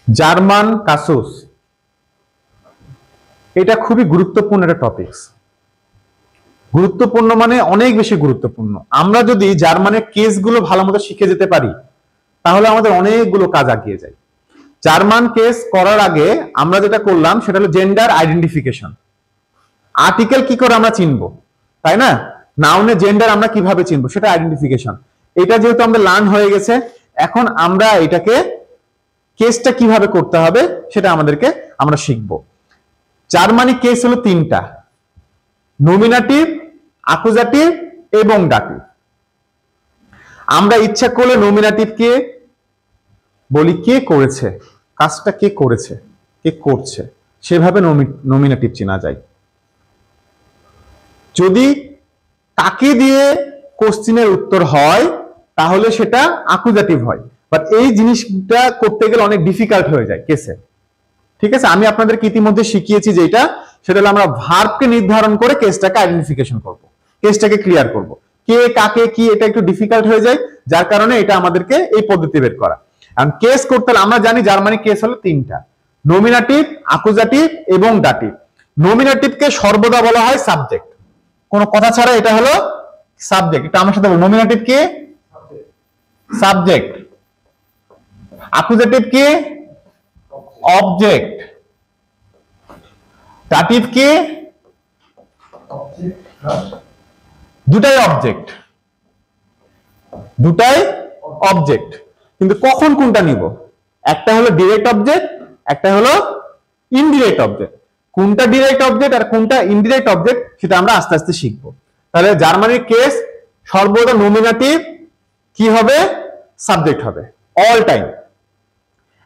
German কাসুস, এটা খুবই গুরুত্বপূর্ণ একটা টপিকস। গুরুত্বপূর্ণ মানে অনেক বেশি গুরুত্বপূর্ণ। আমরা যদি জার্মানের কেসগুলো ভালো মতো শিখে যেতে পারি তাহলে আমাদের অনেকগুলো কাজ এগিয়ে যায়। জার্মান কেস করার আগে আমরা যেটা করলাম সেটা হলো জেন্ডার আইডেন্টিফিকেশন। আর্টিকেল কি করে আমরা চিনবো, তাই না? নাউনের জেন্ডার আমরা কিভাবে চিনবো সেটা আইডেন্টিফিকেশন। এটা যেহেতু আমাদের লার্ন হয়ে গেছে, এখন আমরা এটাকে কেসটা কিভাবে করতে হবে সেটা আমরা শিখবো। জার্মানি কেস হলো তিনটা: নমিনেটিভ, অ্যাকুজাটিভ এবং ডাটিভ। আমরা ইচ্ছা করলে নমিনেটিভকে বলি কে করেছে, কাজটা কে করেছে, কে করছে, সেভাবে নমিনেটিভ চেনা যায়। যদি কাকে দিয়ে কোশ্চেনের উত্তর হয় তাহলে সেটা অ্যাকুজাটিভ হয়, বাট এই জিনিসটা করতে গেলে অনেক ডিফিকাল্ট হয়ে যায় কেসে। ঠিক আছে, আমি আপনাদেরকে ইতিমধ্যে শিখিয়েছি যেটা, সেটা হলো আমরা ভার্বকে নির্ধারণ করে কেসটাকে আইডেন্টিফিকেশন করব, কেসটাকে ক্লিয়ার করব। কে কাকে কি, এটা একটু ডিফিকাল্ট হয়ে যায়, যার কারণে এটা আমাদেরকে এই পদ্ধতি বের করা। আর কেস করতে হলে আমরা জানি জার্মানি কেস হলো তিনটা: নমিনেটিভ, অ্যাকুজাটিভ এবং ডাটিভ। নমিনেটিভকে সর্বদা বলা হয় সাবজেক্ট, কোনো কথা ছাড়া এটা হলো সাবজেক্ট। এটা আমার সাথে বলো, নমিনেটিভ কি? সাবজেক্ট। অ্যাকুজাটিভ কি? অবজেক্ট। ডাটিভ কি? দুটাই অবজেক্ট, দুটাই অবজেক্ট। কিন্তু কখন কোনটা নিব? একটা হলো ডিরেক্ট অবজেক্ট, একটা হলো ইনডিরেক্ট অবজেক্ট। কোনটা ডিরেক্ট অবজেক্ট আর কোনটা ইনডিরেক্ট অবজেক্ট সেটা আমরা আস্তে আস্তে শিখবো। তাহলে জার্মানির কেস সর্বদা নমিনেটিভ কি হবে? সাবজেক্ট হবে অল টাইম।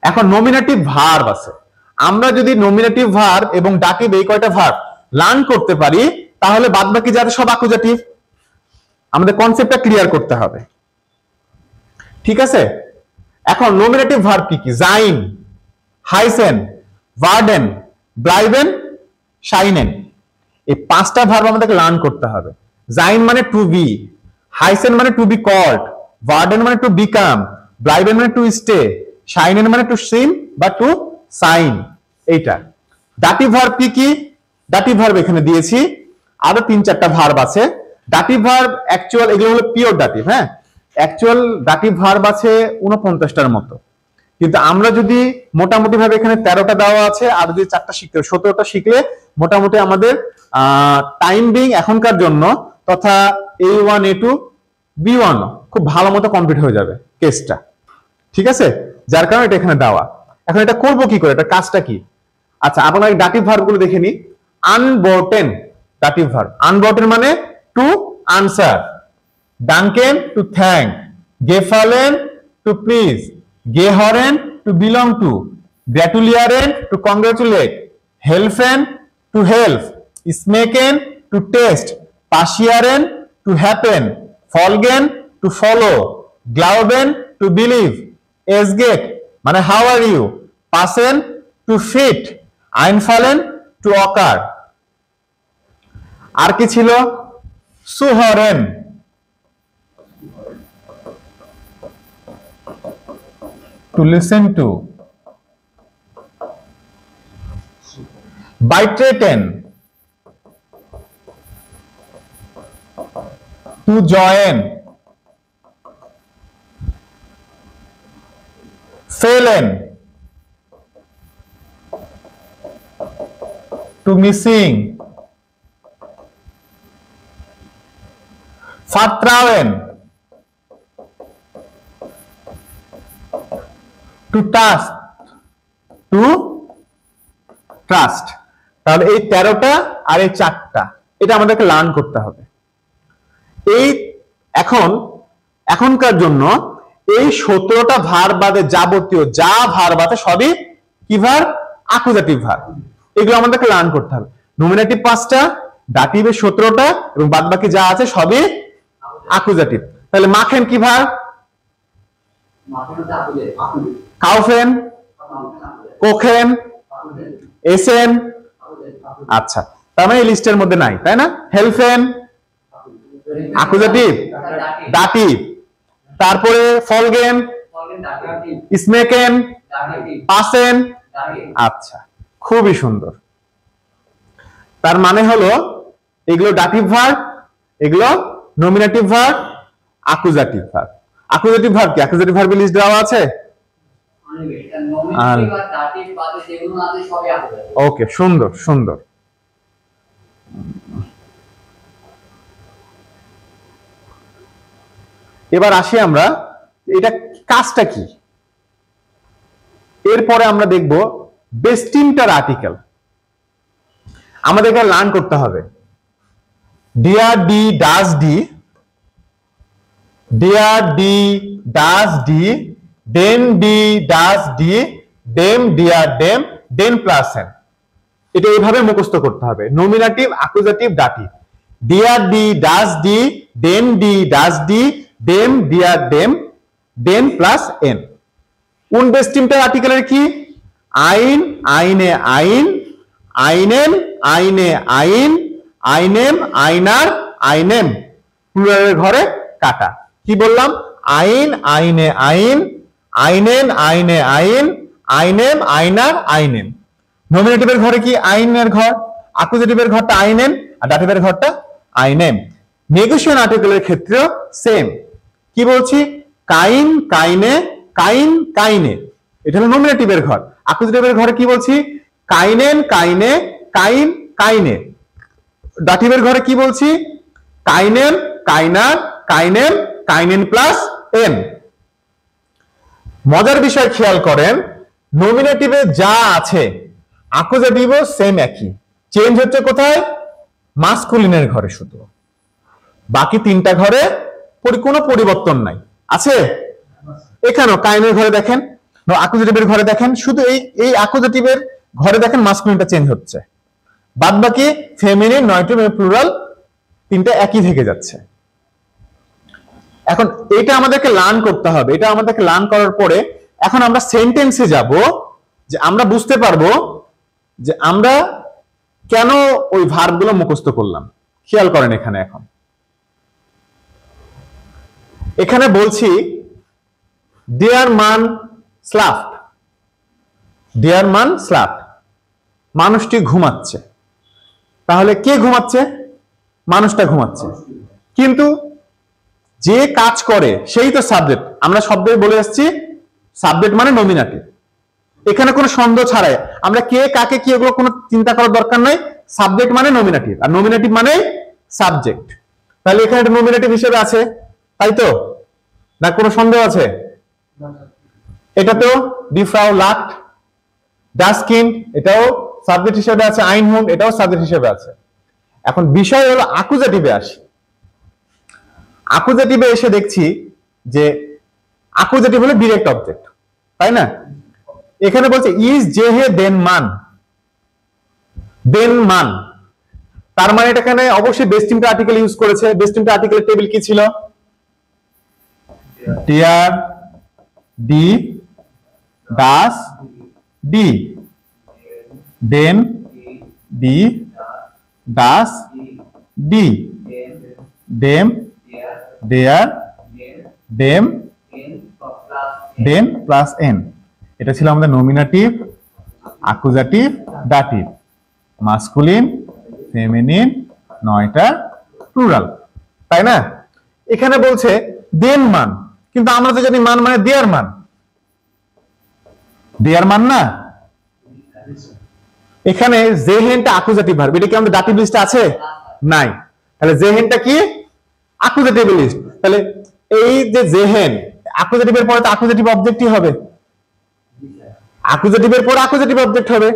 এখন নমিনেটিভ ভার্ব আছে, আমরা যদি নমিনেটিভ ভার্ব এবং ডাটিভ এই কয়টা ভার্ব লার্ন করতে পারি তাহলে বাদবাকি যাতে সব অ্যাকুজাটিভ। আমাদের কনসেপ্টটা ক্লিয়ার করতে হবে, ঠিক আছে? এখন নমিনেটিভ ভার্ব কি কি? জাইন, হাইসেন, ওয়ার্ডেন, ব্লাইবেন, শাইনেন। এই পাঁচটা ভার্ব আমাদেরকে লার্ন করতে হবে। জাইন মানে টু বি, হাইসেন মানে টু বি কল্ড, ওয়ার্ডেন মানে টু বিকাম, ব্লাইবেন মানে টু স্টে, শাইনেন মানে টু সিন বা টু সাইন। এইটা ডাটিভ ভার্ব কি কি? ডাটিভ ভার্ব এখানে দিয়েছি, আরো 3-4টা ভার্ব আছে। ডাটিভ ভার্ব অ্যাকচুয়াল এগুলো হলো পিওর ডাটিভ। হ্যাঁ, অ্যাকচুয়াল ডাটিভ ভার্ব আছে 49টার মতো, কিন্তু আমরা যদি মোটামুটি ভাবে এখানে 13টা দেওয়া আছে, আর যদি 4টা শিখতে হবে 17টা শিখলে মোটামুটি আমাদের টাইম বিং এখনকার জন্য তথা A1 A2 B1 খুব ভালো মতো কমপ্লিট হয়ে যাবে কেসটা, ঠিক আছে? যার কারণে এটা এখানে দেওয়া। এখন এটা করব কি করে, এটা কাজটা কি? আচ্ছা, আপনারা ডাটিভ ভার্ব গুলো দেখে নি। আনবোর্টেন ডাটিভ ভার্ব। আনবোর্টেন মানে টু আনসার, ডাঙ্কেন টু থ্যাঙ্ক, গেফালেন টু প্লিজ, গেহরেন টু বিলং টু, গ্র্যাটুলিয়ারেন টু কংগ্রাচুলেট, হেলফেন টু হেল্প, স্মেকেন টু টেস্ট, পাশিয়ারেন টু হ্যাপেন, ফলগেন টু ফলো, গ্লাউবেন টু বিলিভ, এসগেট মানে হাউ আর ইউ, পাসেন টু ফিট, আইনফালেন টু অকার। আর কি ছিল? সুহরেন to listen to, beitreten to join, fehlen to missing, vertrauen two trust, two trust. তাহলে এই 13টা আর এই 4টা এটা আমাদেরকে লার্ন করতে হবে। এই এখনকার জন্য এই 17টা ভার্ব বাদে যাবতীয় যা ভার্ব আছে সবই কি ভার্ব? অ্যাকুজাটিভ ভার্ব। এগুলো আমাদেরকে লার্ন করতে হবে। নমিনেটিভ 5টা, ডাটিভে 17টা এবং বাদবাকি যা আছে সবই অ্যাকুজাটিভ। তাহলে মাখেন কি ভার্ব? কাউফেন, কোখেন, এসেন। আচ্ছা, তার মানে এই লিস্টের মধ্যে নাই, তাই না? হেলফেন অ্যাকুজাটিভ, ডাটিভ। তারপরে ফলগেন স্মেকেন, পাসেন। আচ্ছা, খুবই সুন্দর। তার মানে হলো এগুলো ডাটিভ ভার্ব, এগুলো নমিনেটিভ ভার্ব, অ্যাকুজাটিভ ভার্ব। অ্যাকুজাটিভ ভার্ব কি অ্যাকুজাটিভ ভার্বের লিস্ট দেওয়া আছে? ওকে, সুন্দর সুন্দর। এবার আসি আমরা, এটা কাজটা কি। এরপরে আমরা দেখব বেস্টিমটার আর্টিকেল। আমাদেরকে লার্ন করতে হবে ডিয়ার ডি ডাজ ডি, ডিয়ার ডি ডাজ ডি, দেন ডি ডাজ ডি, দেম ডিয়ার দেম, দেন প্লাস এন। এটা এইভাবে মুখস্থ করতে হবে, নমিনেটিভ, অ্যাকুজাটিভ, ডাটিভ। ডিয়ার ডি ডাজ ডি, দেন ডি ডাজ ডি, দেম ডিয়ার দেম, দেন প্লাস এন। উনবেস্টিমটার আর্টিকেলের কি? আইন, আইনে আইন, আইনেন, আইনে আইন, আইনেম, আইনার, আইনেম। প্লুরালের ঘরে কাটা। কি বললাম? আইন, আইনে আইন, আইনেন, আইনে আইন, আইনেম, আইনার, আইনেম। নমিনেটিভের ঘরে কি? আইনের ঘর। অ্যাকুজাটিভের ঘরটা আইনেন, আর ডাটিভের ঘরটা আইনেম। নেগেশন আর্টিকেলের ক্ষেত্রেও সেম। কি বলছি? কাইন, কাইনে, কাইন, কাইনে। এটা হলো নমিনেটিভের ঘর। অ্যাকুজাটিভের ঘরে কি বলছি? কাইনেন, কাইনে, কাইন, কাইনে। ডাটিভের ঘরে কি বলছি? কাইনেম, কাইনার, কাইনেম, কাইনেন প্লাস এন। মজার বিষয় খেয়াল করেন, নমিনেটিভে যা আছে অ্যাকুজাটিভও সেম একই। চেঞ্জ হচ্ছে কোথায়? মাসকুলিনের ঘরে শুধু। বাকি তিনটা ঘরে কোনো পরিবর্তন নাই। আছে? এখানেও কাইনের ঘরে দেখেন, অ্যাকুজাটিভের ঘরে দেখেন, শুধু এই অ্যাকুজাটিভের ঘরে দেখেন মাসকুলিনটা চেঞ্জ হচ্ছে। বাদ বাকি ফেমিনিন, নয়টিভ, প্লুরাল তিনটা একই থেকে যাচ্ছে। এখন এটা আমাদেরকে লার্ন করতে হবে। এটা আমাদেরকে লার্ন করার পরে এখন আমরা সেন্টেন্সে যাব, যে আমরা বুঝতে পারবো যে আমরা কেন ওই ভার্বগুলো মুখস্থ করলাম। খেয়াল করেন এখানে, এখানে বলছি ডিয়ার মান স্লাফট, ডিয়ার মান স্লাফট, মানুষটি ঘুমাচ্ছে। তাহলে কে ঘুমাচ্ছে? মানুষটা ঘুমাচ্ছে। কিন্তু যে কাজ করে সেই তো সাবজেক্ট। আমরা শব্দে বলে আসছি সাবজেক্ট মানে নমিনেটিভ। এখানে কোনো সন্দেহ ছাড়াই আমরা কে কাকে কি এগুলো কোনো চিন্তা করার দরকার নাই। সাবজেক্ট মানে নমিনেটিভ, আর নমিনেটিভ মানে সাবজেক্ট। তাহলে এখানে একটা নমিনেটিভ হিসেবে আছে, তাই তো? না কোনো সন্দেহ আছে? এটা তো ডি ফ্রাউ লাক্ট, ডাস কিন্ড, এটাও সাবজেক্ট হিসেবে আছে। আইন হোম, এটাও সাবজেক্ট হিসেবে আছে। এখন বিষয় হলো অ্যাকুজাটিভে আসি। অ্যাকুজাটিভে এসে দেখছি যে অ্যাকুজাটিভ হলো ডিরেক্ট অবজেক্ট, তাই না? এখানে বলছে ইজ যে হে দেন মান, দেন মান। তার মানে এটা এখানে অবশ্যই বেস্টিমটা আর্টিকেল ইউজ করেছে। বেস্টিমটা আর্টিকেলের টেবিল কি ছিল? ডিয়ার ডি ডাস ডি, দেন ডি ডাস ডি, দেম দেয়ার দেম, দেন প্লাস এন। এটা ছিল আমাদের nominative, accusative, dative, masculine, feminine, নয়টা, প্লুরাল, তাই না? এখানে বলছে দেন মান, কিন্তু আমরা তো জানি মান মানে দেয়ার মান। দেয়ার মান না, এখানে জেহেনটা অ্যাকুজাটিভ ভার্ব। এটা কি আমাদের ডাটিভ লিস্টে আছে? নাই। তাহলে জেহেনটা কি? অ্যাকুজাটিভ লিস্ট। তাহলে এই যে জেহেন, অ্যাকুজাটিভের পরে তো অ্যাকুজাটিভ অবজেক্টই হবে। অ্যাকুজাটিভের পরে অ্যাকুজাটিভ অবজেক্ট হবে।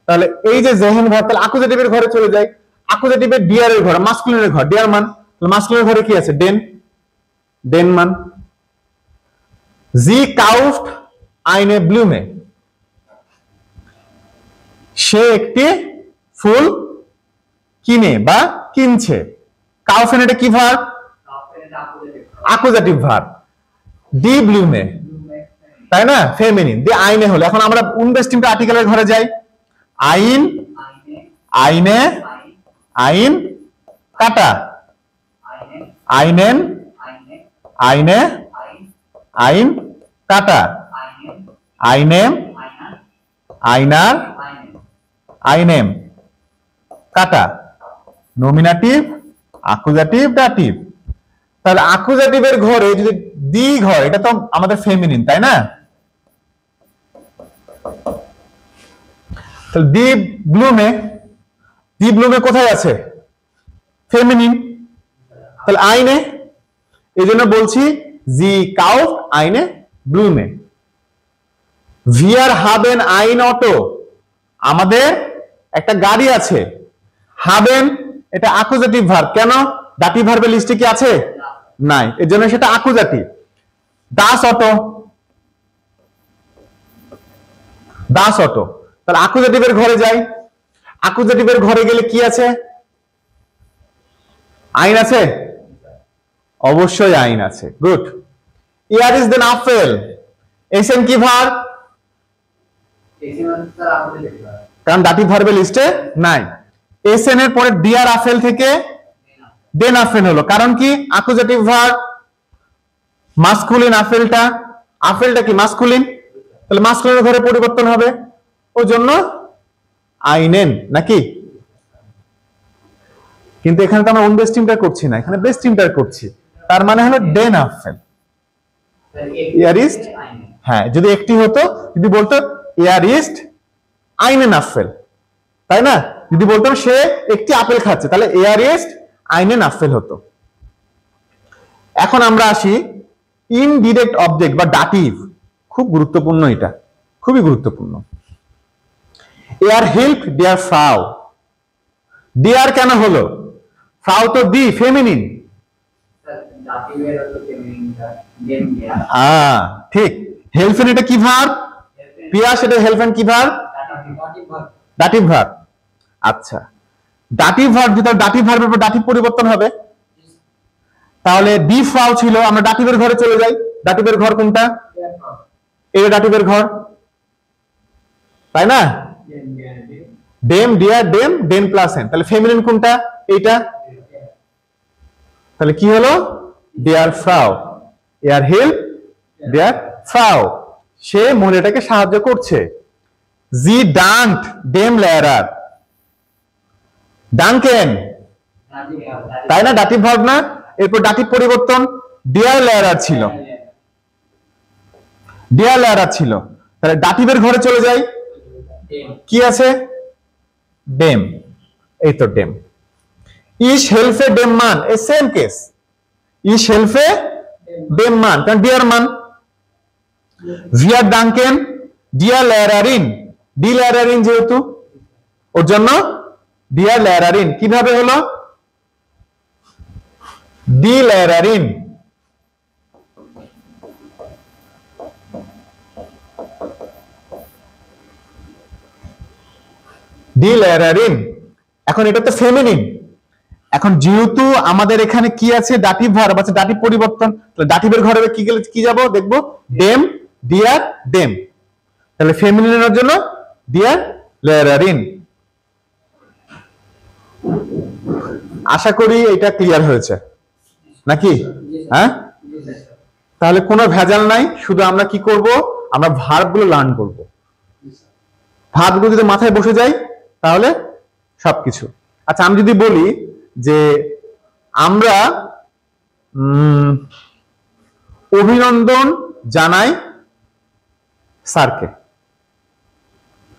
তাহলে এই যে জেহেন ভার্ব, তাহলে অ্যাকুজাটিভের ঘরে চলে যায়। অ্যাকুজাটিভের ডিয়ার এর ঘরে, মাসকুলিনের ঘর, ডিয়ার মান। তাহলে মাসকুলিনের ঘরে কি আছে? দেন, দেন মান। জি কাউফট আইনে ব্লুমে, সে একটি ফুল কিনে বা কিনছে। কাউফেন এটা কি ভার্ব? অ্যাকুজাটিভ ভার্ব। ডি ব্লুমে, তাই না? ফেমিনিন। দি আইনে হলো। এখন আমরা উনবেস্টিমটা আর্টিকেলের ঘরে যাই। আইন, আইনে, আইন, কাটা, আইনেন, আইনে, আইন, কাটা, আইনেম, আইনার, আইনেম, কাটা, নমিনাটিভ, আকুজাটিভ, ডাটিভ। তাহলে আকুজাটিভের ঘরে যদি দি ঘর, এটা তো আমাদের ফেমিনিন, তাই না? তাহলে দি ব্লুমে কোথায় আছে? ফেমিনিন। তাহলে আইনে, এই জন্য বলছি জি কাউফট আইনে ব্লুমে। ভিয়ার হাবেন আইন অটো, আমাদের একটা গাড়ি আছে। হাবেন এটা আকুজাটিভ ভার্ব, কেন? ডাটিভ ভার্বের লিস্টে কি আছে? নাই, এর জন্য সেটা আকুজাটিভ। দাস অটো, দাস অটো, তাহলে আকুজাটিভের ঘরে যাই। আকুজাটিভের ঘরে গেলে কি আছে? আইন আছে, অবশ্যই আইন আছে। Good. Year is then apple, এসএন কি ভার্ব? কারণ ডাটিভ ভার্বের লিস্টে নাই। এসএন এর পরে ডিয়ার আপেল থেকে দেন আপেল হলো, কারণ কি? আকুজাটিভ ভার্ব, মাস্কুলিন। আপেলটা কি মাস্কুলিন? তাহলে মাস্কুলিনের ঘরে পরিবর্তন হবে, ওই জন্য আইনেন, নাকি? কিন্তু এখানে তো আমরা ওন বেস টিমটা করছি না, এখানে বেস টিমটা করছি। তার মানে হলো দেন আপেল, ইয়ার ইস্ট। হ্যাঁ, যদি একটি হতো, যদি বলতো ইয়ার ইস্ট আইনেন আপেল, তাই না? যদি বলতাম সে একটি আপেল খাচ্ছে, তাহলে এয়ার ইস্ট আইনেন আপেল হতো। এখন আমরা আসি ইনডিরেক্ট অবজেক্ট বা ডাটিভ। খুব গুরুত্বপূর্ণ, এটা খুবই গুরুত্বপূর্ণ। এয়ার হেল্প ডিয়ার ফ্রাউ, ডিয়ার কেন হলো? ফ্রাউ তো দি ফেমিনিন। ঠিক। হেল্পেন এটা কি ভার্ব? পিয়াস, এটা হেল্পেন কি ভার্ব? Dative verb. আচ্ছা, ডাটিভ ভার্ব, যেটা ডাটিভ ভার্বের উপর ডাটিভ পরিবর্তন হবে। তাহলে ডি ফ্রাউ ছিল, আমরা ডাটিভের ঘরে চলে যাই। ডাটিভের ঘর কোনটা? এটা ডাটিভের ঘর, তাই না? ডেম, ডিয়ার, ডেম, ডেন প্লাস এন। তাহলে ফেমিনিন কোনটা? এইটা। তাহলে কি হলো? ডিয়ার ফ্রাউ, এয়ার হেল্প ডিয়ার ফ্রাউ, সে মহিলাটাকে সাহায্য করছে। জি ডাঙ্কড ডেম লেয়ারার, ডাঙ্কেন, তাই না? ডাটিভ ভার্ব না? এরপর ডাটিভ পরিবর্তন, ডিয়ার লেয়ারার ছিল, ডিয়ার লেয়ারার ছিল। তাহলে ডাটিভের ঘরে চলে যাই, কি আছে? ডেম, এই তো ডেম। ইস হেল্পে ডেম মান, এই সেম কেস। ইস হেল্পে ডেম মান, কারণ ডিয়ার মান। ভিয়ার ডাঙ্কেন ডিয়ার লেয়ারারিন, ডি লেয়ারারিন যেহেতু, ওর জন্য ডিয়ার লেয়ারারিন। কিভাবে হলো? ডি লেয়ারারিন। ডি লেয়ারারিন। এখন এটা তো ফেমিনিন। এখন যেহেতু আমাদের এখানে কি আছে? ডাটিভ ভার্ব আছে, ডাটিভ পরিবর্তন। তাহলে ডাটিভের ঘরে কি গেলে কি যাব? দেখবো ডেম, ডিয়ার, ডেম। তাহলে ফেমিনিনের জন্য ডিয়ার লেয়ারারিন। আশা করি এটা ক্লিয়ার হয়েছে, নাকি? হ্যাঁ, তাহলে কোনো ভেজাল নাই। শুধু আমরা কি করব? আমরা ভার্বগুলো লার্ন করব। ভার্বগুলো যদি মাথায় বসে যায় তাহলে সবকিছু। আচ্ছা, আমি যদি বলি যে আমরা অভিনন্দন জানাই স্যারকে,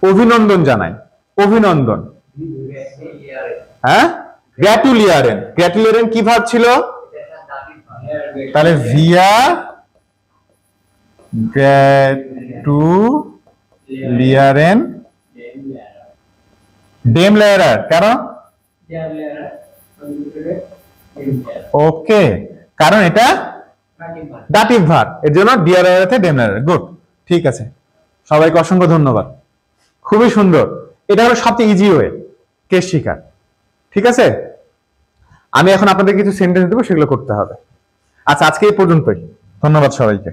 অভিনন্দন জানাই, অভিনন্দন। হ্যাঁ, গ্র্যাটুলিয়ারেন। গ্র্যাটুলিয়ারেন কি ভার্ব ছিল? তাহলে ভিয়া গ্র্যাটুলিয়ারেন ডেম লেয়ারার, কেন? ওকে, কারণ এটা ডাটিভ ভার্ব, এর জন্য ডিয়ার লেয়ারাতে ডেম লেয়ারার। গুড, ঠিক আছে। সবাইকে অসংখ্য ধন্যবাদ, খুবই সুন্দর। এটা হলো সবচেয়ে ইজি ওয়ে কেস শিখার। ঠিক আছে, আমি এখন আপনাদের কিছু সেন্টেন্স দেবো, সেগুলো করতে হবে। আচ্ছা, আজকে এই পর্যন্তই। ধন্যবাদ সবাইকে।